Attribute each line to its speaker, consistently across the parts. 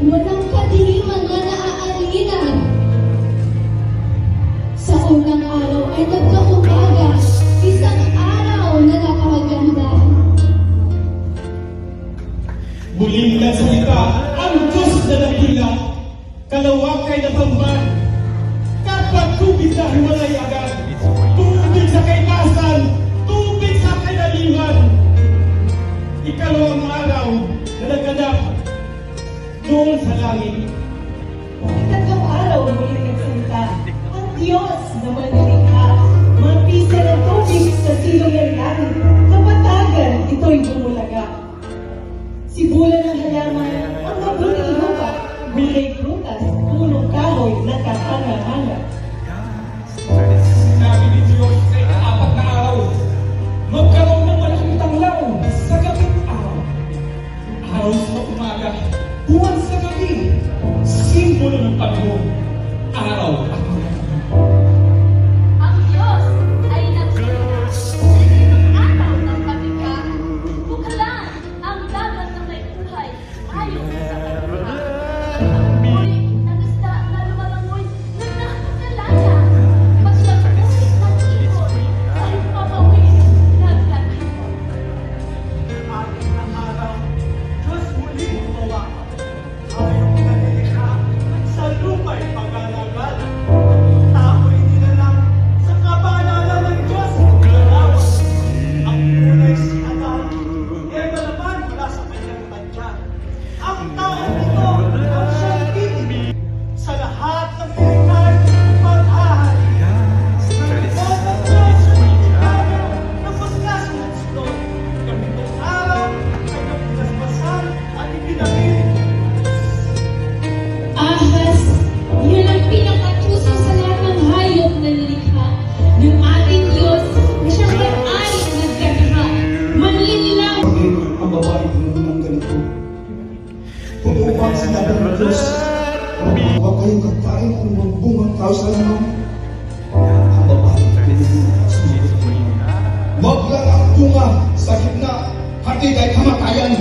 Speaker 1: walang kadiliman na naaalinan. Sa unang araw ay nagkaumaga, isang araw na napakaganda.
Speaker 2: Muling nagsalita ang Diyos na nakila, kalawak ay natambag, kapag tubig na hiwalay agad, tubig sa kaitasan, tubig sa kailaliman. Ikalawang araw na naganap doon sa langit.
Speaker 3: Ikatlong araw muling nagsalita ang Diyos na manilikha, mga pisa ng tubig sa silong ng langit, kapatagan ito'y bumulaga. Sibulan ng halaman ang mabuting lupa, gulay prutas, punong kahoy na kakanga-hanga.
Speaker 2: Sinabi ni Diyos sa ika-apat na araw, magkaroon ng malaking tanglaw sa gabing araw. Araw sa umaga, buwan sa gabi, simbolo ng panahon, araw at gabi.
Speaker 4: Ang Diyos ay nagsalita sa isang araw ng kabika. Buklan ang dagat na may buhay ayon sa kanyang. Ang muli ng isda na lumalangoy nagkakasalaya. Paglapusin ng ibon ay papawin nagkakipon.
Speaker 2: Ating ang araw, Diyos muli gumawa. Ayaw nalilikha sa lupa'y pag-alagal. Tao'y nilalang sa kabanalan ng Diyos ang larawan. Ang kulay si Adan, Eva naman mula sa kanyang tadya. Ang taong ito ang siyang titig sa lahat ng nilikha't paghahari. Nagpon ng Diyos ng pagkasunod-sunod. Ganitong araw ay napinaspasan at ipinamili.
Speaker 1: Ahas, yun ang pinakatuso sa lahat ng hayop na nilikha ng ating Diyos na siyang may-ari ng nagkakha. Manlinlang
Speaker 5: Ang babae ng ganito. Totoo ba ang sinabi ng Diyos? Huwag kayong kakain kung magbungang tao sa lamang. Ang babae sumunod. Huwag lang ang bunga sa gitna, hati kay kamatayan.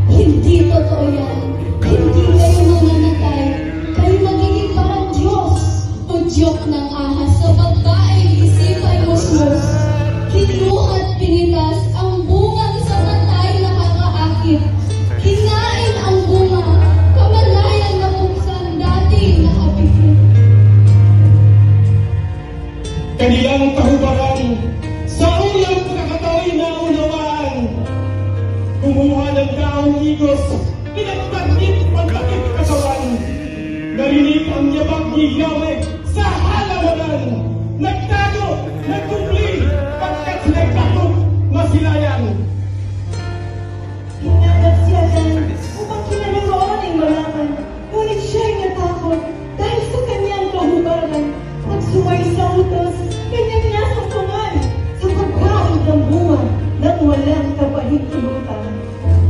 Speaker 1: hindi totoo yan. Hindi kayo mamamatay. Kayo magiging parang Diyos. Udyok ng ahas sa babaeng isipay musmos. Kinuha at pinitas ang bungang sa matay na kakaakit. Kinain ang bunga, kamalayan na buksan dati nakapikit.
Speaker 2: Kanilang kahubaran sa unang pagkakatao'y naunawaan. Kumuha ng daong igos, pinagtagit pagkakit kasawan. Narinig ang yabang ni Yahweh sa halawanan. Nagtago, nagkumpli, pagkat sila'y takot, masilayan.
Speaker 3: Hinanap si Adan upang kinaloroon ay malaman, ngunit siya'y natakot dahil sa kanyang kahubaran. Nagsuway sa utos, kanyang nasangtungan sa pagkain ng bunga nang walang kapahintulutan.